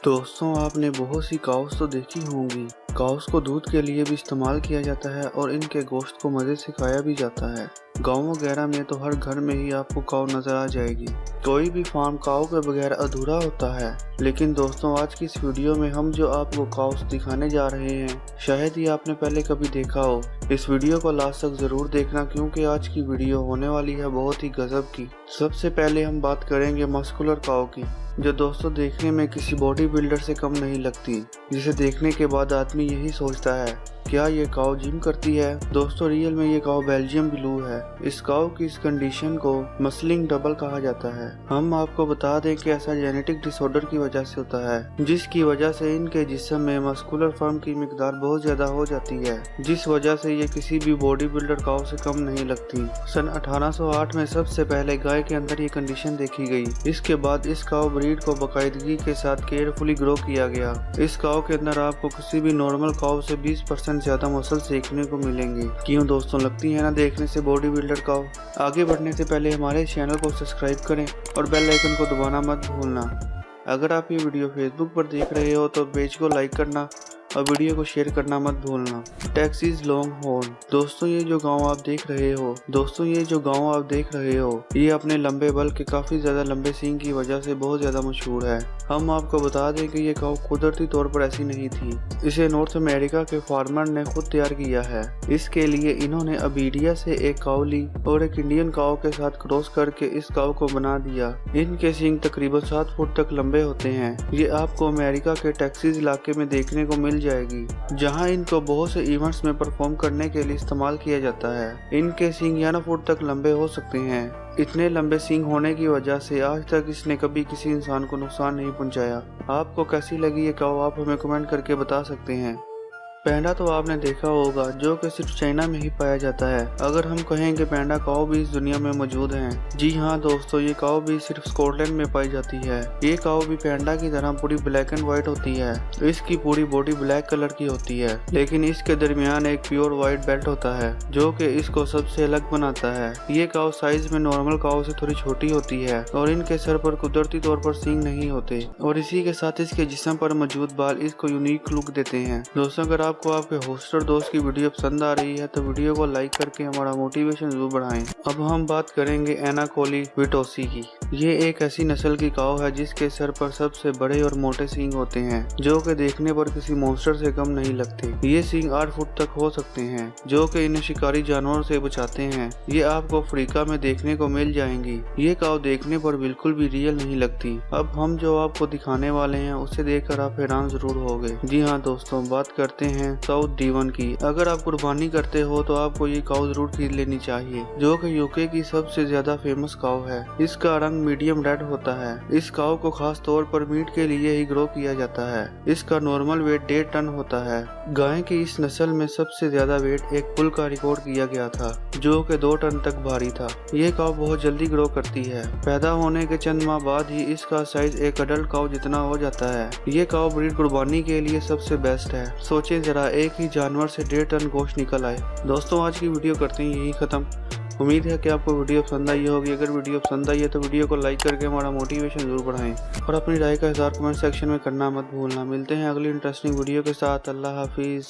दोस्तों, आपने बहुत सी काउस तो देखी होंगी। काउस को दूध के लिए भी इस्तेमाल किया जाता है और इनके गोश्त को मज़े से खाया भी जाता है। गाँव वगैरह में तो हर घर में ही आपको काऊ नजर आ जाएगी। कोई भी फार्म काऊ के बगैर अधूरा होता है। लेकिन दोस्तों, आज की इस वीडियो में हम जो आपको काउस दिखाने जा रहे हैं, शायद ही आपने पहले कभी देखा हो। इस वीडियो को लास्ट तक जरूर देखना, क्योंकि आज की वीडियो होने वाली है बहुत ही गजब की। सबसे पहले हम बात करेंगे मस्कुलर काऊ की, जो दोस्तों देखने में किसी बॉडी बिल्डर से कम नहीं लगती, जिसे देखने के बाद आदमी यही सोचता है क्या ये काऊ जिम करती है। दोस्तों, रियल में ये काऊ बेल्जियम ब्लू है। इस काऊ की इस कंडीशन को मसलिंग डबल कहा जाता है। हम आपको बता दें कि ऐसा जेनेटिक डिसऑर्डर की वजह से होता है, जिसकी वजह से इनके जिस्म में मस्कुलर फर्म की मिकदार बहुत ज्यादा हो जाती है, जिस वजह से ये किसी भी बॉडी बिल्डर काऊ से कम नहीं लगती। सन 1808 में सबसे पहले गाय के अंदर ये कंडीशन देखी गई। इसके बाद इस काऊ ब्रीड को बाकायदगी के साथ केयरफुली ग्रो किया गया। इस काऊ के अंदर आपको किसी भी नॉर्मल काऊ से 20% ज्यादा मसल देखने को मिलेंगे। क्यों दोस्तों, लगती है ना देखने से बॉडी बिल्डर काऊ। आगे बढ़ने से पहले हमारे चैनल को सब्सक्राइब करें और बेल आइकन को दबाना मत भूलना। अगर आप ये वीडियो फेसबुक पर देख रहे हो तो पेज को लाइक करना और वीडियो को शेयर करना मत भूलना। Texas long horn. दोस्तों, ये जो गांव आप देख रहे हो ये अपने लंबे बल के काफी ज्यादा लंबे सींग की वजह से बहुत ज्यादा मशहूर है। हम आपको बता दें कि ये काऊ कुदरती तौर पर ऐसी नहीं थी। इसे नॉर्थ अमेरिका के फार्मर ने खुद तैयार किया है। इसके लिए इन्होंने अबीडिया से एक काऊ ली और एक इंडियन काऊ के साथ क्रॉस करके इस काऊ को बना दिया। इनके सींग तकरीबन 7 फुट तक लंबे होते हैं। ये आपको अमेरिका के टेक्सास इलाके में देखने को मिल जाएगी, जहां इनको बहुत से इवेंट्स में परफॉर्म करने के लिए इस्तेमाल किया जाता है। इनके सींग 11 फुट तक लंबे हो सकते हैं। इतने लंबे सींग होने की वजह से आज तक इसने कभी किसी इंसान को नुकसान नहीं पहुंचाया। आपको कैसी लगी ये काऊ, आप हमें कमेंट करके बता सकते हैं। पैंडा तो आपने देखा होगा, जो कि सिर्फ चाइना में ही पाया जाता है। अगर हम कहें कि पैंडा काऊ भी इस दुनिया में मौजूद हैं, जी हाँ दोस्तों, ये काऊ भी सिर्फ स्कॉटलैंड में पाई जाती है। ये काऊ भी पैंडा की तरह पूरी ब्लैक एंड व्हाइट होती है। इसकी पूरी बॉडी ब्लैक कलर की होती है, लेकिन इसके दरमियान एक प्योर व्हाइट बेल्ट होता है, जो कि इसको सबसे अलग बनाता है। ये काऊ साइज में नॉर्मल काऊ से थोड़ी छोटी होती है और इनके सर पर कुदरती तौर पर सींग नहीं होते, और इसी के साथ इसके जिस्म पर मौजूद बाल इसको यूनिक लुक देते हैं। दोस्तों, अगर आपको आपके होस्टर दोस्त की वीडियो पसंद आ रही है तो वीडियो को लाइक करके हमारा मोटिवेशन जरूर बढ़ाएं। अब हम बात करेंगे एनाकोली विटोसी की। ये एक ऐसी नस्ल की काऊ है जिसके सर पर सबसे बड़े और मोटे सींग होते हैं, जो कि देखने पर किसी मॉन्स्टर से कम नहीं लगते। ये सींग 8 फुट तक हो सकते हैं, जो कि इन्हें शिकारी जानवरों से बचाते हैं। ये आपको अफ्रीका में देखने को मिल जाएंगी। ये काऊ देखने पर बिल्कुल भी रियल नहीं लगती। अब हम जो आपको दिखाने वाले हैं उसे देखकर आप हैरान जरूर होंगे। जी हाँ दोस्तों, बात करते हैं साउथ डीवन की। अगर आप कुर्बानी करते हो तो आपको ये काऊ जरूर खरीद लेनी चाहिए, जो कि यूके की सबसे ज्यादा फेमस काऊ है। इसका रंग मीडियम रेड होता है। इस काऊ को खास तौर पर मीट के लिए ही ग्रो किया जाता है। इसका नॉर्मल वेट 1.5 टन होता है। गाय की इस नस्ल में सबसे ज्यादा वेट एक बुल का रिकॉर्ड किया गया था, जो कि 2 टन तक भारी था। ये काऊ बहुत जल्दी ग्रो करती है। पैदा होने के चंद माह बाद ही इसका साइज एक अडल्ट काऊ जितना हो जाता है। ये काऊ ब्रीड कुर्बानी के लिए सबसे बेस्ट है। सोचें जरा, एक ही जानवर से 1.5 टन गोश्त निकल आए। दोस्तों, आज की वीडियो करते हैं यही खत्म। उम्मीद है कि आपको वीडियो पसंद आई होगी। अगर वीडियो पसंद आई है तो वीडियो को लाइक करके हमारा मोटिवेशन जरूर बढ़ाएं और अपनी राय का इज़हार कमेंट सेक्शन में करना मत भूलना। मिलते हैं अगली इंटरेस्टिंग वीडियो के साथ। अल्लाह हाफिज़।